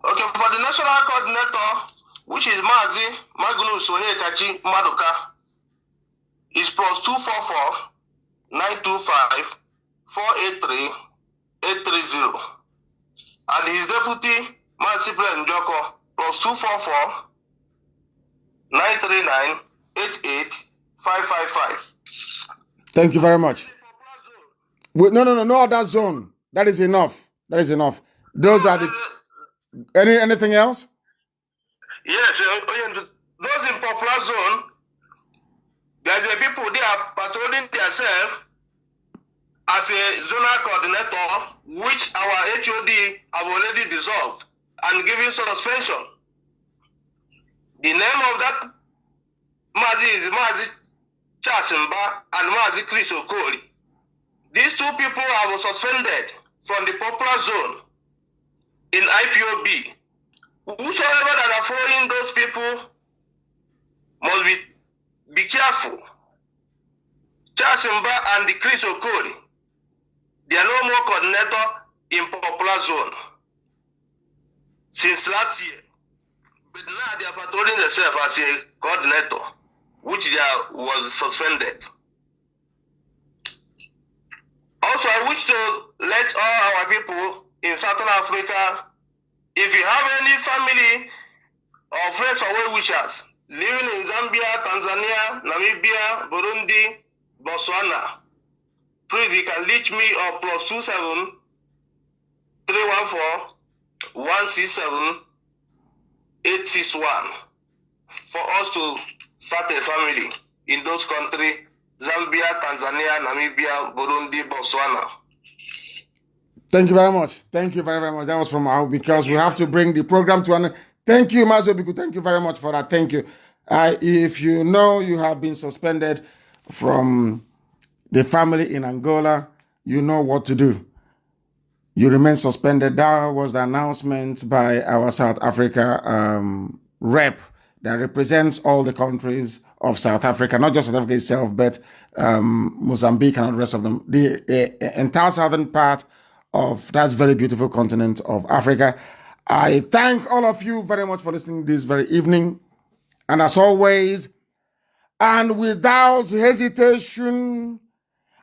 Okay, for the national coordinator, which is Mazi Nnamdi Kanu, is plus 244 925 483 830. And his deputy, Mazi Njoko, plus 244 939 88555. Thank you very much. Wait, no other zone. That is enough. That is enough. Those are the anything else? Yes, those in popular zone, there's the people they are patrolling themselves as a zonal coordinator, which our HOD have already dissolved and given suspension. The name of that Mazi is Mazi Chasimba and Mazi Chris Okori. These two people are suspended from the popular zone in IPOB. Whosoever that are following those people must be careful. Chasimba and the Chris Okori, they are no more coordinator in popular zone since last year. But now they are patrolling themselves as a coordinator, which was suspended. Also, I wish to let all our people in Southern Africa, if you have any family or friends or well-wishers living in Zambia, Tanzania, Namibia, Burundi, Botswana, please you can reach me on plus 27 314 167 861 for us to start a family in those countries, Zambia, Tanzania, Namibia, Burundi, Botswana. Thank you very much. Thank you very, very much. That was from our, because we have to bring the program to an end. Thank you, Mazi Nnamdi Kanu. Thank you very much for that. Thank you. If you know you have been suspended from the family in Angola, you know what to do. You remain suspended. That was the announcement by our South Africa rep that represents all the countries of South Africa, not just South Africa itself, but Mozambique and all the rest of them. The entire southern part of that very beautiful continent of Africa. I thank all of you very much for listening this very evening. And as always, and without hesitation,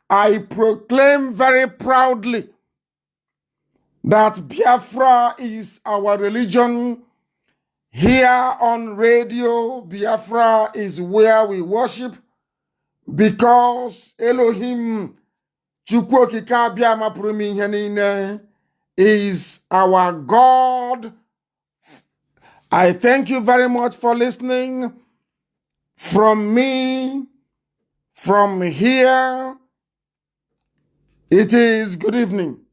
I proclaim very proudly that Biafra is our religion. Here on radio, Biafra is where we worship, because Elohim is our God. I thank you very much for listening. From me, from here, it is good evening.